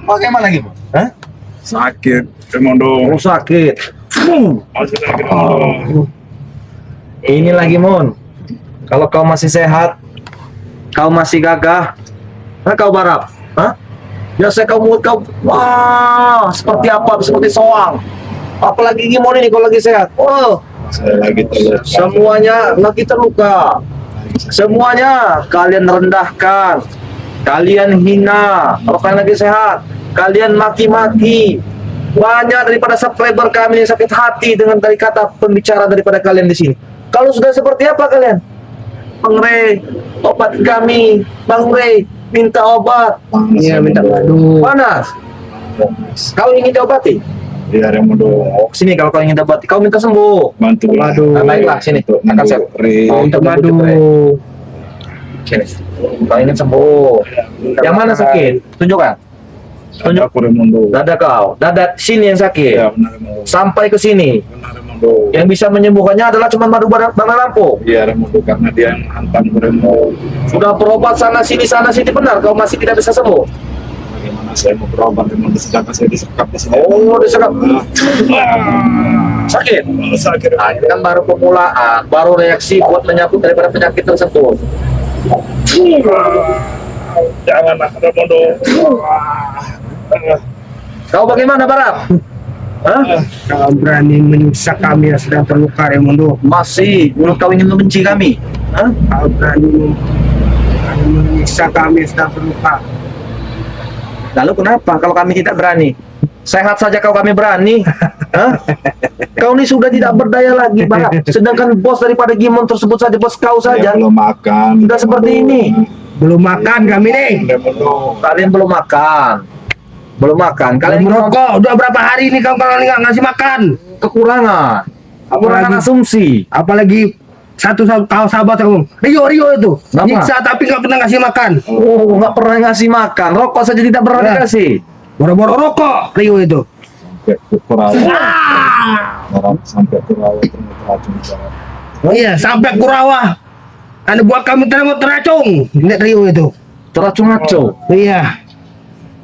Bagaimana lagi, Mon? Hah? Sakit, Remondo. Oh, sakit. Masih sakit, Remondo. Ini lagi, Mon. Kalau kau masih sehat, kau masih gagah, nah kau barap, hah? Biasa kau mulut kau, wah, seperti apa? Seperti soang. Apalagi Gimon ini kalau lagi sehat. Oh, Saya lagi terluka. semuanya lagi terluka. Semuanya kalian rendahkan, kalian hina. Kalau kalian lagi sehat, kalian maki-maki. Banyak daripada subscriber kami yang sakit hati dengan dari kata pembicara daripada kalian di sini. Kalau sudah seperti apa kalian? Bang Rey, obat kami. Bang Rey, minta obat. Iya, minta madu. Panas. Kau ingin diobati? Iya, Remondo. Oh, sini kalau kau ingin diobati. Kau minta sembuh. Bantu Madu. Nah, baiklah, sini. Akan saya. Oh, untuk Madu. Sini. Kau ingin sembuh. Yang mana sakit? Tunjukkan. Tunjuk aku, Remondo. Dada kau. Dada sini yang sakit. Ya, benar, Remondo. Sampai ke sini. Benar, Remondo. Yang bisa menyembuhkannya adalah cuma madu Bangla Lampung. Iya, Remondo, karena dia yang hantam Remondo. Sudah berobat sana sini benar. Kau masih tidak bisa sembuh. Bagaimana saya mau berobat, Remondo, sedangkan saya disekap di sini. Oh, disekap. Sakit. Sakit. Nah, ini kan baru pemulaan, baru reaksi buat menyambut daripada penyakit tersebut. Janganlah, Remondo. Kau bagaimana, Barap? Hah? Kau berani menyiksa kami yang sedang terluka, Remondo. Masih, mulut kau ingin membenci kami? Hah? Kau berani menyiksa kami yang sedang terluka. Lalu kenapa kalau kami tidak berani? Sehat saja kau kami berani. Hah? Kau ini sudah tidak berdaya lagi, Barap. Sedangkan bos daripada Gimon tersebut saja, bos kau saja. Saya belum makan. Sudah seperti ini. Belum makan kami nih. Remondo. Kalian belum makan. Belum makan. Kalian Kalian merokok. Udah berapa hari ini kau kalau nggak ngasih makan? kekurangan. Kekurangan Apalagi- asumsi. Apalagi satu kau sahabat kamu. Rio itu. Kenapa? Nyiksa tapi nggak pernah ngasih makan. Oh, nggak pernah ngasih makan. Rokok saja tidak pernah Ya. dikasih. Boro-boro rokok Rio itu. Sampai ke Kurawa. Sampai ke Kurawa ternyata racun berat. Oh iya, sampai Kurawa. Anda buat kami teracung. Lihat Rio itu. Teracung-acung. Iya.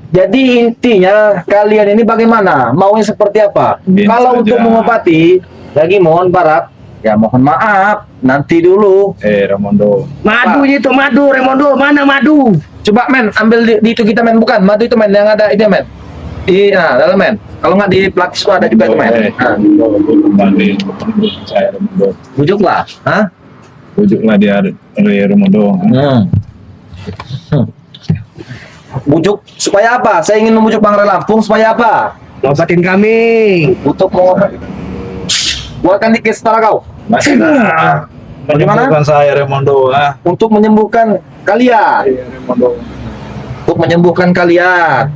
Jadi intinya kalian ini bagaimana? Maunya seperti apa? Biar Kalau saja. untuk mengobati, lagi mohon Barat, ya mohon maaf, nanti dulu. Remondo. Madu itu madu, Remondo. Mana madu? Coba men, ambil di itu kita men, bukan madu itu men yang ada ini men. Di dalam men. Kalau nggak di plakis ada juga itu men. Nah, Kembali saya, Remondo. bujuklah, hah? Bujuklah dia, Remondo. Bujuk supaya apa? Saya ingin membujuk Bang Lampung supaya apa? Ngobatin kami. Untuk mengobati. Buatkan dikit setara kau. Bagaimana? Bagaimana? Bukan saya, Remondo. Untuk menyembuhkan kalian. Iya, Remondo. Untuk menyembuhkan kalian.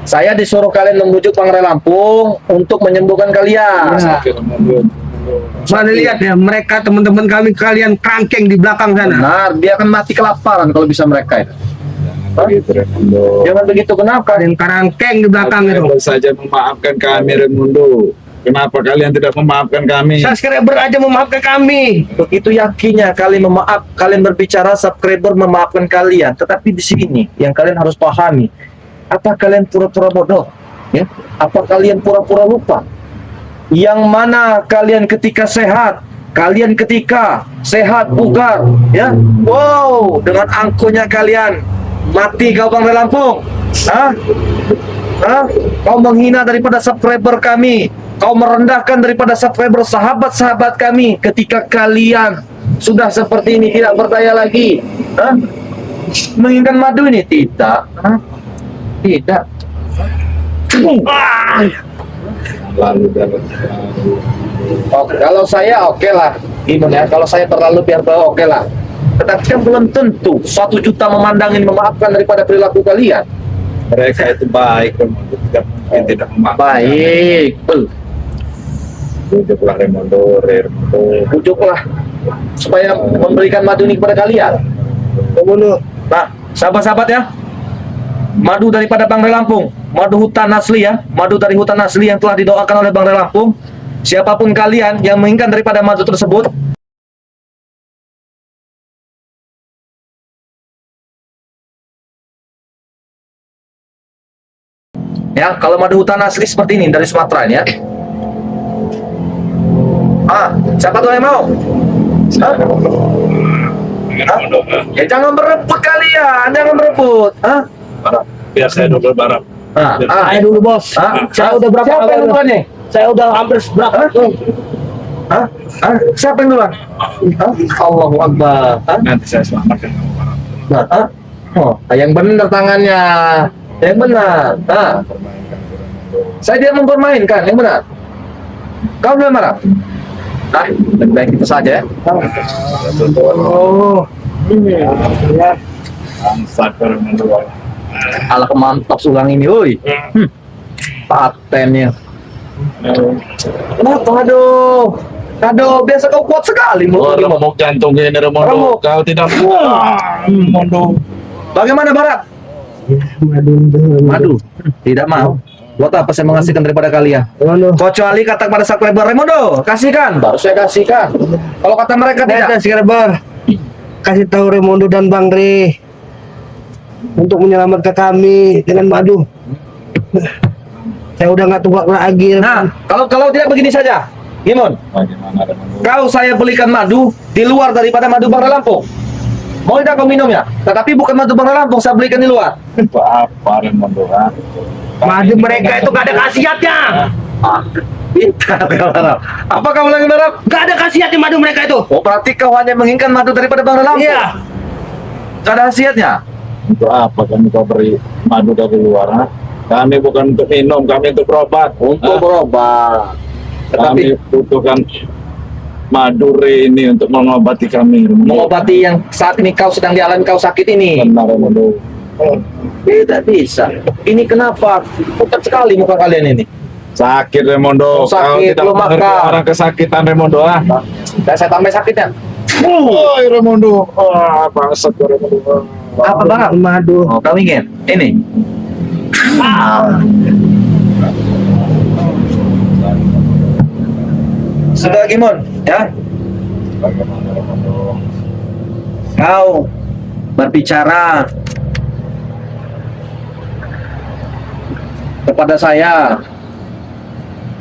Saya disuruh kalian membujuk Bang Lampung untuk menyembuhkan kalian. Ya. Sakit, Remondo. Mana lihat ya, mereka teman-teman kami kalian kerangkeng di belakang sana. Benar, dia akan mati kelaparan kalau bisa mereka itu. Begitu, Remondo. Jangan begitu, kenapa? Kalian kerangkeng di belakang itu. Kalau saja memaafkan kami, Remondo. Kenapa kalian tidak memaafkan kami? Subscriber aja memaafkan kami. Begitu yakinnya kalian kalian berbicara subscriber memaafkan kalian. Tetapi di sini yang kalian harus pahami, apa kalian pura-pura bodoh? Ya? Apa kalian pura-pura lupa? Yang mana kalian ketika sehat, kalian ketika sehat bugar, ya? Wow, dengan angkuhnya kalian mati kau Bang Lampung. Hah? Hah? Kau menghina daripada subscriber kami. Kau merendahkan daripada subscriber sahabat-sahabat kami ketika kalian sudah seperti ini tidak berdaya lagi. Hah? Menginginkan madu ini tidak. Hah? Tidak. Lalu dapat Oke, kalau saya oke lah. Gimana ya? Kalau saya terlalu biar oke lah. Tetapi kan belum tentu 1 juta memandang ini memaafkan daripada perilaku kalian. mereka itu baik, Remondo. Tidak mungkin tidak memaafkan. Baik, Bujuklah Remondo, Remondo. bujuklah supaya memberikan madu ini kepada kalian. Nah, sahabat-sahabat ya, madu daripada Bang Lampung, madu hutan asli ya, madu dari hutan asli yang telah didoakan oleh Bang Lampung. Siapapun kalian yang menginginkan daripada madu tersebut, Ya, kalau madu hutan asli seperti ini dari Sumatera ini ya. Siapa tuh yang mau? Hah? Ya jangan berebut kalian, jangan berebut. Biar saya double barang. Saya dulu bos. Saya udah berapa Siapa yang duluan nih? Saya udah hampir seberapa tuh. Siapa yang duluan? Allahu Akbar. Nanti saya selamatkan kamu barang. Yang benar tangannya. Yang benar. Saya tidak mempermainkan, yang benar. Kau belum marah? Lebih baik itu saja ya. Bangsat Raimondo. Alah mantap ulang ini, woi. Patennya. Kenapa? Aduh, biasa kau kuat sekali. Remuk jantung ini Raimondo. Remuk. Kau tidak kuat. Raimondo. Bagaimana Barat? Madu. Tidak mau. Buat apa saya mengasihkan daripada kalian? Kecuali kata pada subscriber Raimondo, kasihkan, baru saya kasihkan. Kalau kata mereka tidak, subscriber. Kasih tahu Raimondo dan Bang Re untuk menyelamatkan kami dengan madu. Saya udah nggak tunggu lagi. nah, kalau tidak begini saja, Gimon, Bagaimana Raimondo? kau saya belikan madu di luar daripada madu Bang Lampung. Mau tidak kau minum ya? Tetapi bukan madu Bang Lampung, saya belikan di luar. Apa Raimondo? Madu mereka itu gak ada khasiatnya. Pintar kau Arab. Apa kau lagi Arab? Gak ada khasiatnya madu mereka itu. Oh berarti kau hanya menginginkan madu daripada Bang Lampung? Iya. Gak ada khasiatnya. Untuk apa kami kau beri madu dari luar? Kami bukan untuk minum, kami untuk berobat. Untuk berobat. Kami Tetapi butuhkan madu ini untuk mengobati kami. mengobati yang saat ini kau sedang dialami kau sakit ini. Benar Raimondo. Tidak bisa. Ini kenapa? Pucat sekali muka kalian ini. Sakit Raimondo. Sakit, Kau tidak lu mengerti makan. orang kesakitan Raimondo. Dan saya tambah sakitnya. Oh, Raimondo. Bangsat Raimondo. Apa Bang? Madu. Oh, kau ingin? Ini. Sudah Gimon, ya? Bagaimana Raimondo? Kau berbicara kepada saya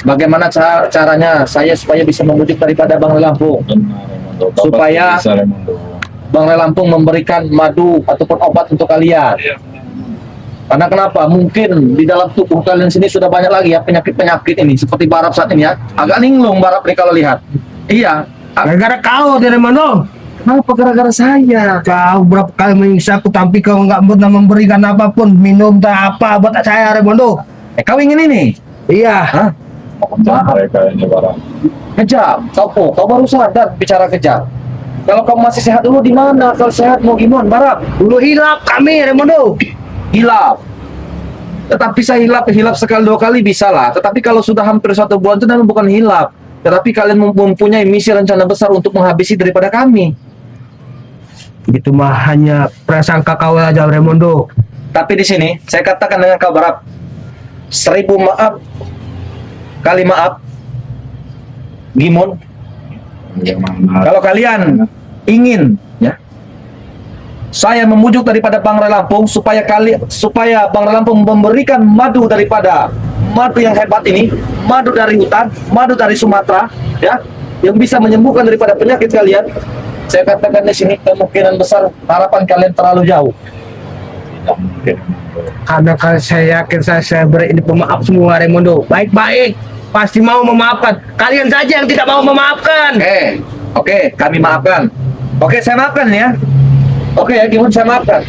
bagaimana caranya saya supaya bisa membujuk daripada Bang Lampung. Benar Raimondo. Bapak Supaya- bisa, Raimondo. Bang Lampung memberikan madu ataupun obat untuk kalian. Iya. Karena kenapa? Mungkin di dalam tubuh kalian sini sudah banyak lagi ya penyakit-penyakit ini seperti Barap saat ini ya. Agak linglung Barap nih kalau lihat. Iya. Gara-gara kau dari Raimondo. Kenapa gara-gara saya? Kau berapa kali menyiksa aku tapi kau nggak pernah memberikan apapun, minum tak apa buat saya Raimondo. Kau ingin ini? Iya. Hah? Jangan mereka ini barang. Kejam. Kau baru sadar bicara kejam. Kalau kamu masih sehat dulu di mana? Kalau sehat mau gimana, Barap? Dulu hilap kami Raimondo. Hilap. Tetapi saya hilap sekali dua kali bisa lah. Tetapi kalau sudah hampir 1 bulan itu namanya bukan hilap. Tetapi kalian mempunyai misi rencana besar untuk menghabisi daripada kami. Itu mah hanya prasangka kau aja Raimondo. Tapi di sini saya katakan dengan kau Barap, 1000 maaf kali maaf, Gimon. Bagaimana? Kalau kalian ingin ya saya memujuk daripada Bang Lampung supaya Bang Lampung memberikan madu daripada madu yang hebat ini, madu dari hutan, madu dari Sumatera ya, yang bisa menyembuhkan daripada penyakit kalian. Saya katakan di sini kemungkinan besar harapan kalian terlalu jauh. Tidak mungkin. Karena kalau saya yakin saya beri ini pemaaf semua Raimondo. Baik-baik, pasti mau memaafkan. Kalian saja yang tidak mau memaafkan. Oke, kami maafkan. Oke, saya maafkan ya. Oke ya, gimana saya maafkan.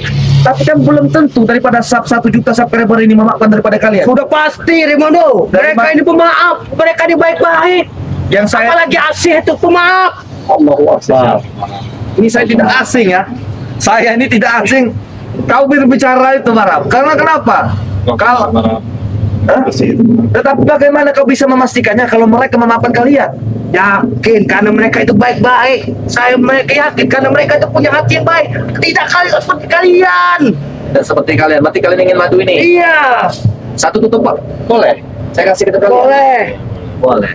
Tapi kan belum tentu daripada 1 juta subscriber ini memaafkan daripada kalian. Sudah pasti Raimondo. Dari Mereka ma- ini pemaaf. Mereka ini baik-baik. Yang saya Apalagi Asih itu pemaaf. Allahu Akbar. Ini saya tidak asing ya. Saya ini tidak asing. Kau berbicara itu Barap. Karena kenapa? Kalau Hah? Tetapi bagaimana kau bisa memastikannya kalau mereka memaafkan kalian? Yakin karena mereka itu baik-baik. Mereka yakin karena mereka itu punya hati yang baik. Tidak kali seperti kalian. Dan seperti kalian, berarti kalian ingin madu ini. Iya. 1 tutup Pak. Boleh? Saya kasih ke kalian. Boleh. Boleh.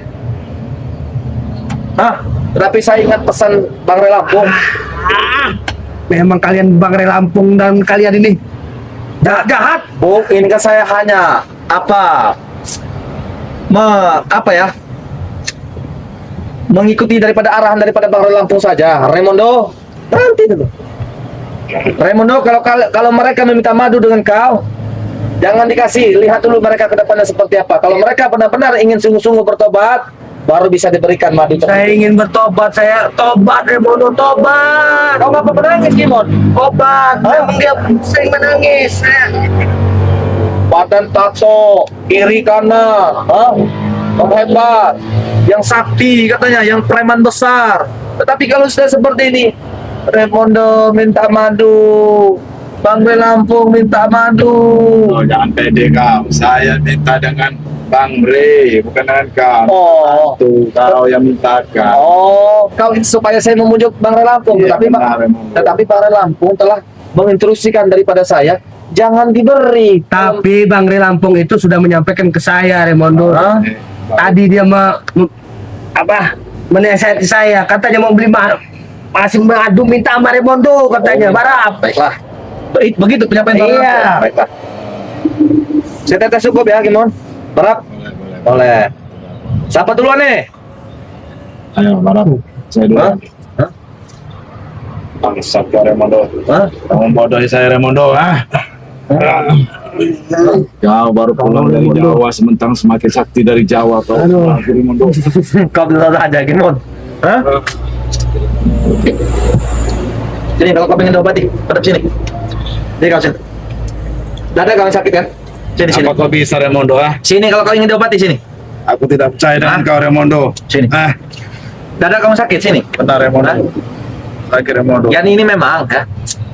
Tetapi saya ingat pesan Bang Lampung. Memang kalian Bang Lampung dan kalian ini jahat. Bu, ini kan saya hanya apa apa ya, mengikuti daripada arahan daripada Bang Ray Lampung saja. Raimondo, nanti dulu. Raimondo, kalau mereka meminta madu dengan kau, jangan dikasih. Lihat dulu mereka ke depannya seperti apa. Kalau mereka benar-benar ingin sungguh-sungguh bertobat, baru bisa diberikan madu. Saya ingin bertobat, saya tobat Raimondo, tobat. Kau apa menangis, Kimon? Tobat, memang dia sering menangis. Badan tato, kiri kanan, yang hebat, yang sakti katanya, yang preman besar. Tetapi kalau sudah seperti ini, Raimondo minta madu, Bang Ray Lampung minta madu. Oh, jangan pede kau. Saya minta dengan Bang Ray, bukan dengan kau. Oh, Tuh, kau yang minta kau. oh, kau supaya saya memujuk Bang Ray Lampung. Iya, Tetapi benar, Raimondo. tetapi Bang Ray Lampung telah menginstruksikan daripada saya, jangan diberi. Tapi Bang Ray Lampung itu sudah menyampaikan ke saya, Raimondo. Hah? Tadi dia menasihati saya, katanya mau beli masih madu minta sama Raimondo katanya, Oh, Barap. Baiklah. Begitu penyampaian Bang Ray Iya. Lampung. Baiklah. Saya tetes cukup ya, Kimon. Berap? Boleh. Boleh. Siapa duluan nih? Ayo, Barap. Saya dulu. Hah? Hah? Bangsat kau, Raimondo. Hah? Kamu bodohi saya, Raimondo. Kau baru pulang dari Jawa, sementara semakin sakti dari Jawa. Kau Aduh. Raimondo. Kau bisa saja, Kimon. Hah? Sini, kalau kau pengen diobati, tetap sini. Sini kau sini. Dada kau yang sakit kan? Sini, sini. Apa kau bisa, Raimondo? Sini kalau kau ingin diobati, sini. Aku tidak percaya dengan kau, Raimondo. Sini. Dada kamu sakit, sini. Bentar, Raimondo. Sakit, Raimondo. Yang ini memang ya.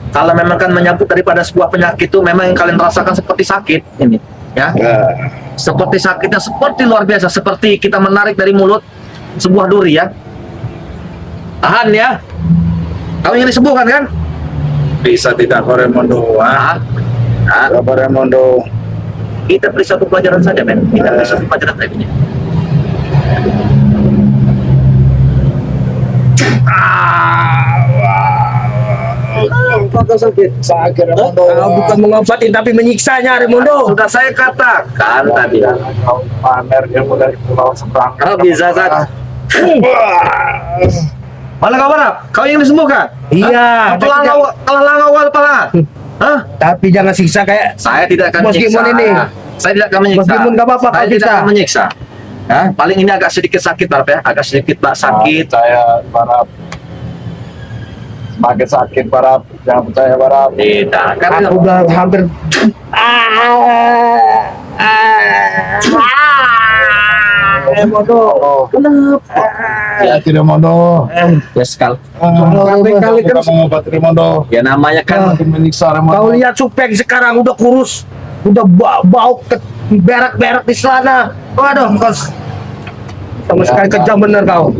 Kalau memang kan menyangkut daripada sebuah penyakit itu memang yang kalian rasakan seperti sakit ini, ya. Seperti sakitnya seperti luar biasa, seperti kita menarik dari mulut sebuah duri ya. Tahan ya. Kau ingin disembuhkan kan? Bisa tidak, kau, Raimondo? Nah, Apa, Raimondo? kita beri satu pelajaran saja, men. Kita beri satu pelajaran saja. Apakah sakit? Sakit, Raimondo. Kau bukan mengobatin tapi menyiksanya, Raimondo. Sudah saya katakan tadi. Kau pamer ilmu dari pulau seberang. Kau bisa saja. Mana kau Barap? Kau ingin disembuhkan? Iya, Kau telah langau pelan. Hah? tapi jangan siksa kayak Saya tidak akan Bos menyiksa. Kimon ini. Saya tidak akan menyiksa. Bos Kimon nggak apa-apa, Saya kau tidak bisa. akan menyiksa. Hah? Paling ini agak sedikit sakit Barap ya. Agak sedikit sakit. Saya Barap. Semakin sakit, Barap. Jangan percaya, Barap. Tidak. Karena aku udah hampir kenapa? Ya, tidak Raimondo. Ya sekali. Kali-kali kan- Kamu mengobati Raimondo. Ya namanya kan Makin menyiksa, kau Raimondo. lihat Supeng sekarang udah kurus, udah bau ke berak-berak di sana. Waduh, kau sama sekali kejam bener kau.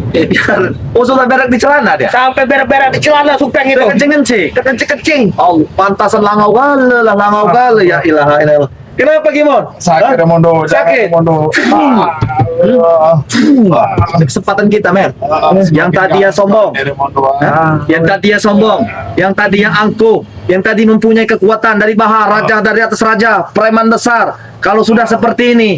oh sudah berak di celana dia. Sampai berak-berak di celana Supeng itu. Kencing-kencing. Kencing-kencing. Oh, pantasan langau gale lah, langau gale ya ilaha illallah. Kenapa Kimon? Sakit, Raimondo. Jangan, Sakit. Raimondo. Kesempatan kita, men. Yang tadi ya sombong. Raimondo. Yang tadi ya sombong, yang tadi yang angkuh, yang tadi mempunyai kekuatan dari bahar, raja dari atas raja, preman besar. Kalau sudah seperti ini,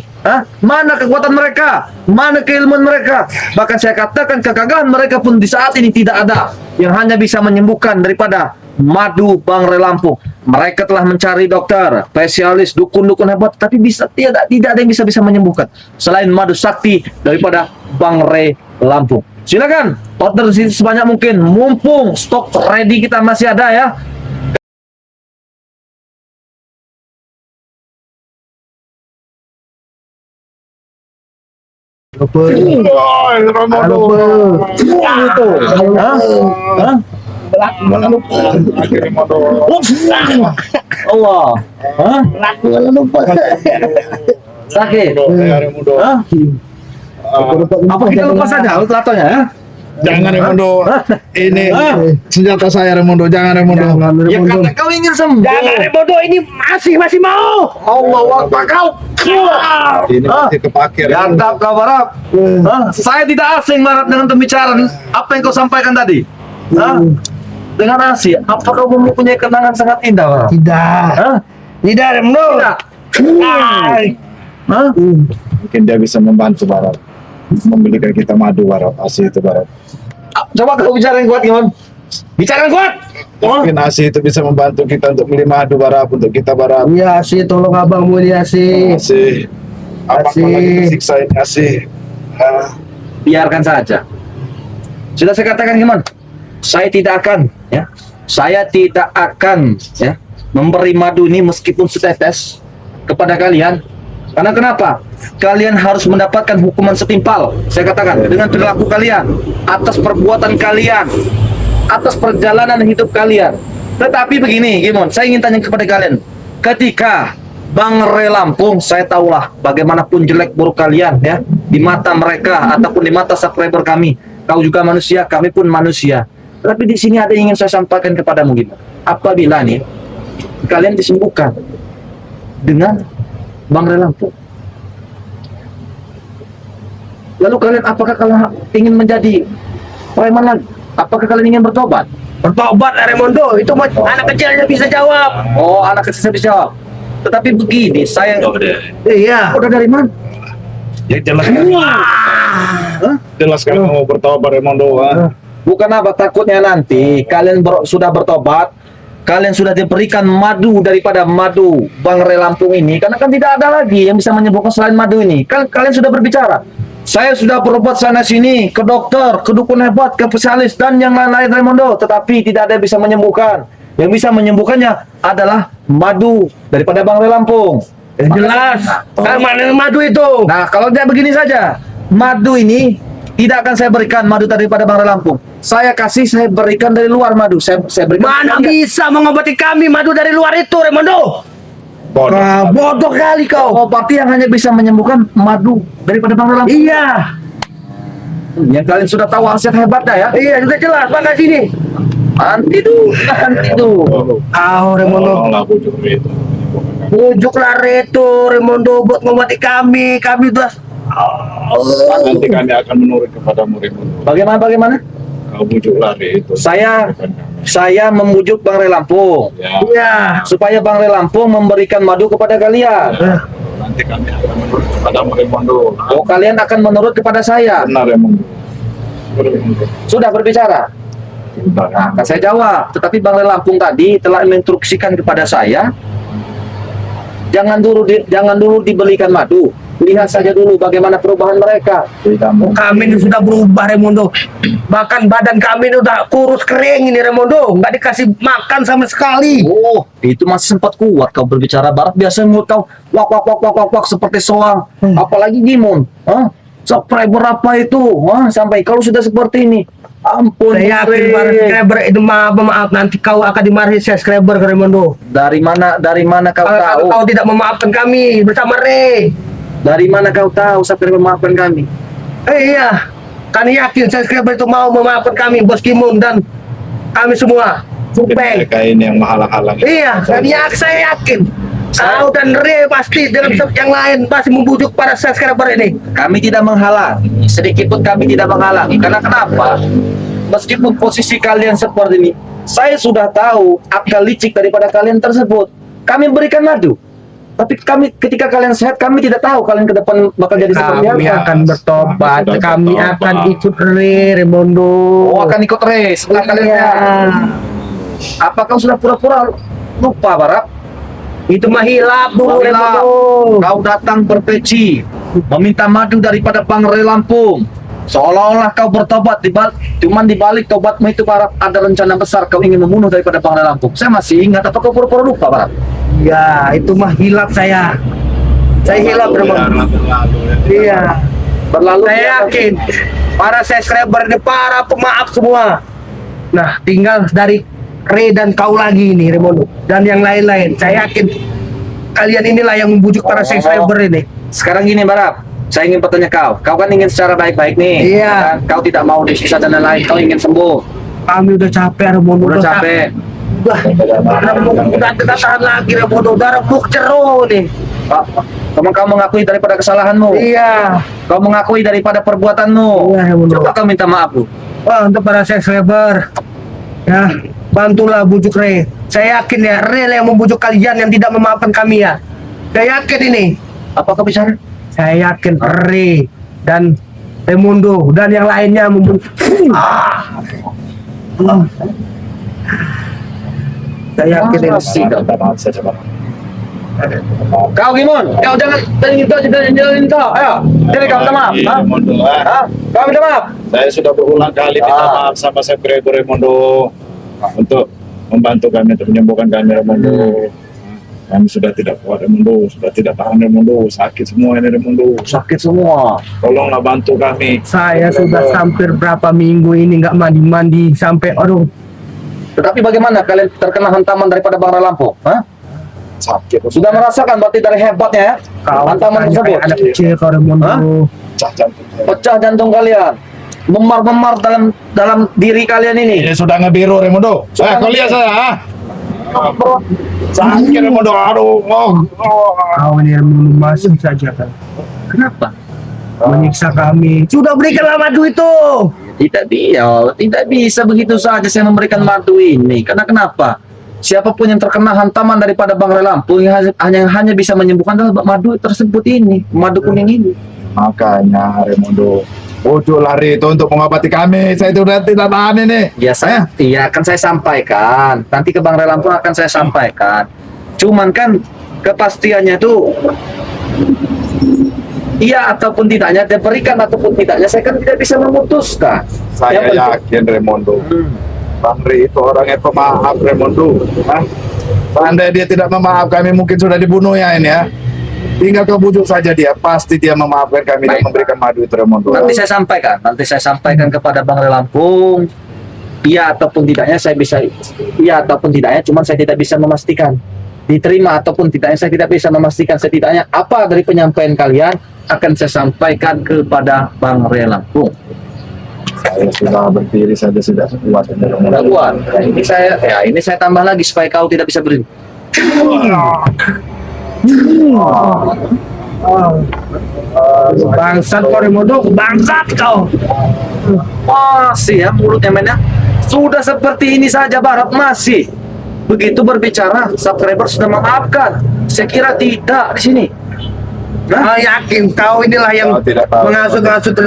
mana kekuatan mereka? Mana keilmuan mereka? Bahkan saya katakan kegagahan mereka pun di saat ini tidak ada yang hanya bisa menyembuhkan daripada madu Bang Ray Lampung. Mereka telah mencari dokter, spesialis, dukun-dukun hebat, tapi tidak ada yang bisa menyembuhkan selain madu sakti daripada Bang Ray Lampung. Silakan order sebanyak mungkin, mumpung stok ready kita masih ada ya. Raimondo. Itu. Hah? Hah? Sakit, Raimondo. Allah. Hah? Sakit. Raimondo. Hah? Apa kita lepas saja tatonya ya? Jangan, Raimondo. Ini senjata saya, Raimondo. Jangan, Raimondo. Ya kata kau ingin sembuh. Jangan Raimondo, ini masih mau. Allah Akbar kau. Ini masih kepake. Gantap kau Barap. Hah? Saya tidak asing Barap dengan pembicaraan apa yang kau sampaikan tadi. Hah? Dengan asing. Apa kau mempunyai kenangan sangat indah Barap? Tidak. Hah? Tidak, Raimondo. Tidak. Hah? Mungkin dia bisa membantu Barat. Membelikan kita madu Barat, ASI itu Barat. Coba kau bicara yang kuat gimana? Bicara yang kuat. Oh. Mungkin ASI itu bisa membantu kita untuk beli madu Barat untuk kita Barat. Iya sih, tolong abang mulia sih. ASI. Apa ASI. lagi tersiksa ini ASI? Biarkan saja. Sudah saya katakan gimana? Saya tidak akan, ya. Saya tidak akan, ya, memberi madu ini meskipun setetes kepada kalian. Karena kenapa? Kalian harus mendapatkan hukuman setimpal. Saya katakan dengan perilaku kalian, atas perbuatan kalian, atas perjalanan hidup kalian. Tetapi begini, gimana? Saya ingin tanya kepada kalian. Ketika Bang Re Lampung, saya tahulah bagaimanapun jelek buruk kalian, ya, di mata mereka ataupun di mata subscriber kami. Kau juga manusia, kami pun manusia. Tapi di sini ada yang ingin saya sampaikan kepadamu, gimana? Apabila nih kalian disembuhkan dengan Bang Re Lampung, lalu kalian apakah kalian ingin menjadi preman lagi? Apakah kalian ingin bertobat? Bertobat Raimondo, itu mah anak kecil aja bisa jawab. Oh, anak kecil saya bisa jawab. Tetapi begini, saya Iya. udah dari mana? Ya jelaskan. Jelaskan mau bertobat Raimondo. Bukan apa, takutnya nanti kalian sudah bertobat, kalian sudah diberikan madu daripada madu Bang Re Lampung ini, karena kan tidak ada lagi yang bisa menyembuhkan selain madu ini. Kalian sudah berbicara. Saya sudah berobat sana sini, ke dokter, ke dukun hebat, ke spesialis dan yang lain-lain Raimondo, tetapi tidak ada yang bisa menyembuhkan. Yang bisa menyembuhkannya adalah madu daripada Bang Re Lampung. Jelas. Mana madu itu? Nah, kalau tidak begini saja, madu ini tidak akan saya berikan madu daripada Bang Re Lampung. Saya berikan dari luar madu. Saya berikan. Mana bisa mengobati kami madu dari luar itu, Raimondo? Bodoh kali kau. Oh, berarti yang hanya bisa menyembuhkan madu daripada Bang Re Lampung. Iya. Yang kalian sudah tahu hasil hebatnya, ya. Iya, sudah jelas. Mana sini? Antidu. Raimondo. Tolonglah bujuk itu. Bujuklah Reto, Raimondo buat mengobati kami. Kami udah. Nanti kami akan menurut kepadamu Raimondo. Bagaimana? Kau bujuklah itu. Saya membujuk Bang Re Lampung Ya. Iya. supaya Bang Re Lampung memberikan madu kepada kalian. Nanti kami akan menurut kepadamu Raimondo. Oh, kalian akan menurut kepada saya. Benar Raimondo. Raimondo. Sudah berbicara. Benar. Nah, kan saya jawab. Tetapi Bang Re Lampung tadi telah menginstruksikan kepada saya, jangan dulu dibelikan madu. Lihat saja dulu bagaimana perubahan mereka. Kami ini sudah berubah, Raimondo. Bahkan badan kami ini udah kurus kering ini, Raimondo. Nggak dikasih makan sama sekali. Oh, itu masih sempat kuat kau berbicara Barat. Biasanya mulut kau wak seperti soang. Apalagi Gimon. Subscriber apa itu? Sampai kalau sudah seperti ini. Ampun. Saya yakin Bre. para subscriber itu maaf nanti kau akan dimarahi subscriber, Raimondo. Dari mana kau tahu? Kau tidak memaafkan kami bersama Re. Dari mana kau tahu sampai memaafkan kami? Iya, kami yakin subscriber itu mau memaafkan kami, Bos Kimun dan kami semua. Supeng. Mereka ini yang menghalang-halangi. Iya, saya yakin. Kau dan Re pasti dengan yang lain pasti membujuk para subscriber ini. Kami tidak menghalangi, sedikit pun kami tidak menghalangi. Karena kenapa? Meskipun posisi kalian seperti ini, saya sudah tahu akal licik daripada kalian tersebut. Kami berikan madu. Tapi ketika kalian sehat, kami tidak tahu kalian ke depan bakal jadi seperti apa. Kami akan bertobat, Kami sudah kami bertobat. akan ikut Re, Raimondo. Oh, akan ikut race setelah kalian Iya. sehat. Apa kau sudah pura-pura lupa, Barat? Itu mah hilap dulu, Hilap. Raimondo. Kau datang berpeci, meminta madu daripada Bang Re Lampung. Seolah-olah kau bertobat, cuman dibalik tobatmu itu Barat ada rencana besar kau ingin membunuh daripada Bang Re Lampung. Saya masih ingat, apa kau pura-pura lupa, Barat? Ya, itu mah hilap saya. Saya hilap, Raimondo. Iya. Berlalu Saya yakin para subscriber ini para pemaaf semua. Nah, tinggal dari Re dan kau lagi ini, Raimondo, dan yang lain-lain. Saya yakin kalian inilah yang membujuk para subscriber ini. Sekarang gini, Barat. Saya ingin bertanya kau kan ingin secara baik-baik nih. Iya. Kan? Kau tidak mau disiksa dan lain-lain, kau ingin sembuh. Kami udah capek, Raimondo. Udah capek. Udah tidak tahan lagi, Raimondo. Udah rebuk ceru nih. Kau mengakui daripada kesalahanmu. Iya. Kau mengakui daripada perbuatanmu. Iya, Raimondo. Coba kau minta maaf, Bu. Wah, untuk para subscriber, ya, bantulah bujuk Re. Saya yakin ya, Re yang membujuk kalian yang tidak memaafkan kami ya. Saya yakin ini. Apakah bicara? Saya yakin Re dan Raimundo dan yang lainnya saya yakin ini sih. Kau Gimon, kau jangan jalan itu. Ayo, jadi kau minta maaf. Iya, Raimundo, Hah? Kau minta maaf. Saya sudah berulang kali minta maaf sama subscriber Raimundo untuk membantu kami untuk menyembuhkan kami Raimundo. Kami sudah tidak kuat Raimundo, sudah tidak tahan Raimundo, sakit semua ini Raimundo. Sakit semua. Tolonglah bantu kami. Saya sudah hampir berapa minggu ini nggak mandi-mandi sampai aduh. Tetapi bagaimana kalian terkena hantaman daripada Bang Lampung? Hah? Sakit. Sudah merasakan berarti dari hebatnya ya? Hantaman tersebut. Kayak anak kecil kau Raimundo. Pecah jantung. Pecah jantung kalian. Memar-memar dalam diri kalian ini. Ini sudah ngebiru Raimundo. Kau lihat saya, ha? Sakit Raimundo, aduh. Kau ini Raimundo masih saja kan. Kenapa? Menyiksa kami. Sudah berikanlah madu itu. Tidak bisa begitu saja saya memberikan madu ini. Karena kenapa? Siapapun yang terkena hantaman daripada Bang Lampung yang hanya bisa menyembuhkan adalah madu tersebut ini, madu kuning ini. Makanya Raimundo, bodoh lari itu untuk mengobati kami. Saya itu udah tidak tahan ini. Ya saya, iya akan saya sampaikan. Nanti ke Bang Lampung akan saya sampaikan. Cuman kan kepastiannya itu iya ataupun tidaknya, diberikan ataupun tidaknya, saya kan tidak bisa memutuskan. Saya yakin Raimundo. Bang Ri itu orangnya pemaaf Raimundo. Seandainya dia tidak memaaf kami mungkin sudah dibunuh ya ini ya. Tinggal kau bujuk saja dia, pasti dia memaafkan kami dan memberikan madu itu Raimundo. Nanti saya sampaikan kepada Bang Lampung. Iya ataupun tidaknya saya bisa, iya ataupun tidaknya, cuman saya tidak bisa memastikan. Diterima ataupun tidaknya saya tidak bisa memastikan. Setidaknya apa dari penyampaian kalian akan saya sampaikan kepada Bang Lampung. Saya sudah berdiri saja sudah kuat. Tidak kuat. Ini saya tambah lagi supaya kau tidak bisa berdiri. Bangsat kau Raimundo, bangsat kau. Masih ya mulutnya mainnya. Sudah seperti ini saja Barat masih begitu berbicara. Subscriber sudah memaafkan. Saya kira tidak di sini. Yakin kau inilah yang Kau tidak tahu. mengasuh-ngasuh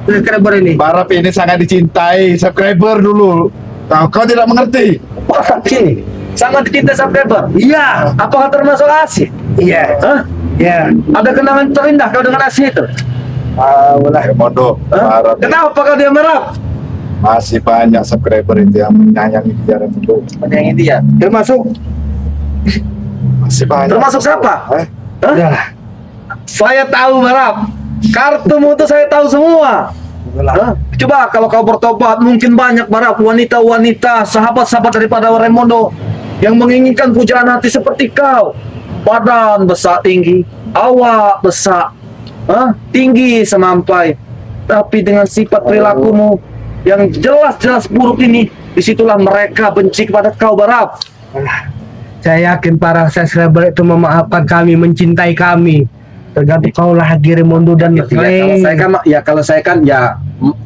subscriber ini. Barap ini sangat dicintai subscriber dulu. Kau tidak mengerti. Barat ini sangat dicintai subscriber. Iya, Apakah termasuk Asih? iya, Hah? iya. Ada kenangan terindah kau dengan Asih itu? Raimundo, Hah? Barap Kenapa kau dia merah? masih banyak subscriber itu yang menyayangi dia Raimundo. Yang dia. Termasuk Masih banyak. Termasuk siapa? Eh? Hah? ya. Saya tahu Barap. Kartumu itu saya tahu semua. Hah? Coba kalau kau bertobat, mungkin banyak Barap wanita-wanita, sahabat-sahabat daripada Raimundo yang menginginkan pujaan hati seperti kau. Badan besar tinggi, awak besar, tinggi semampai. Tapi dengan sifat perilakumu yang jelas-jelas buruk ini, disitulah mereka benci kepada kau Barap. Saya yakin para subscriber itu memaafkan kami, mencintai kami. Tergantung kau lagi Raimundo dan yang lain. Kalau saya kan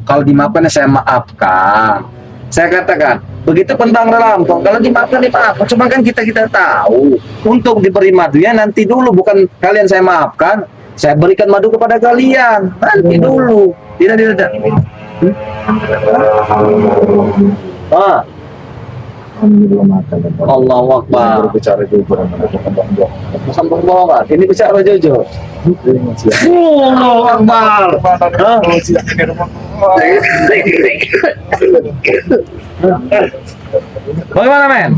kalau dimaafkan ya saya maafkan. Saya katakan begitu tentang Lampung, kalau dimaafkan dimaafkan. Cuma kan kita tahu untuk diberi madu ya nanti dulu, bukan kalian saya maafkan. Saya berikan madu kepada kalian nanti dulu. Tidak. Allahu Akbar. Berbicara jujur. Bukan pembohongan, ini bicara jujur. Allahu Akbar. Bagaimana men?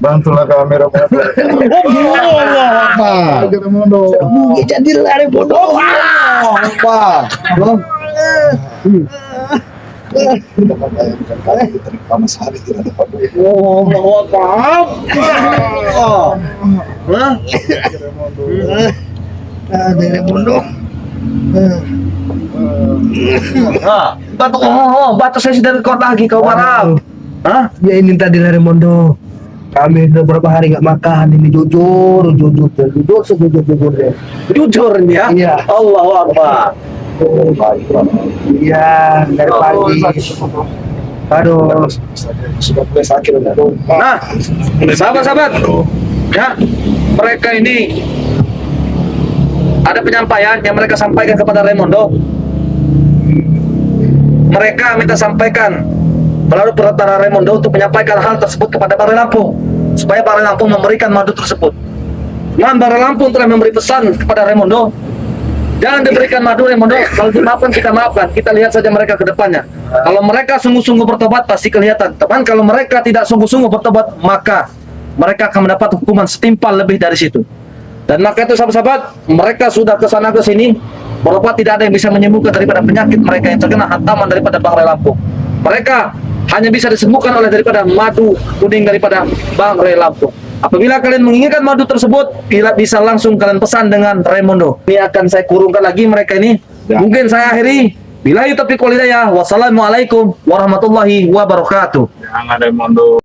Bantulah kami Raimundo. Allahu Akbar. Jadi lari bodoh. Allahu Akbar. Sama sekali tidak dapat duit. Allahu Akbar. Dari Raimundo. Batu saya sudah record lagi kau Barap. Ya ini tadi dari Raimundo. Kami udah berapa hari nggak makan, ini jujur sejujur-jujurnya. Jujur nih ya. Iya. Allahu Akbar. Iya, dari pagi. Aduh. Sudah mulai sakit udah. Nah, sahabat-sahabat, ya, mereka ini ada penyampaian yang mereka sampaikan kepada Raimondo. Mereka minta sampaikan melalui perantara Raimondo untuk menyampaikan hal tersebut kepada Bare Lampung, supaya Bare Lampung memberikan madu tersebut. Man, Bare Lampung telah memberi pesan kepada Raimondo, jangan diberikan madu Raimondo. Kalau dimaafkan kita maafkan. Kita lihat saja mereka ke depannya. Kalau mereka sungguh-sungguh bertobat pasti kelihatan. Teman, kalau mereka tidak sungguh-sungguh bertobat, maka mereka akan mendapat hukuman setimpal lebih dari situ. Dan maka itu sahabat-sahabat, mereka sudah ke sana ke sini, berobat tidak ada yang bisa menyembuhkan daripada penyakit mereka yang terkena hantaman daripada Bare Lampung. Mereka hanya bisa disembuhkan oleh daripada madu kuning daripada Bare Lampung. Apabila kalian menginginkan madu tersebut, bisa langsung kalian pesan dengan Raimondo. Ini akan saya kurungkan lagi mereka ini. Ya. Mungkin saya akhiri. Billahi taufiq wal hidayah. Wassalamualaikum warahmatullahi wabarakatuh. Jangan Raimondo.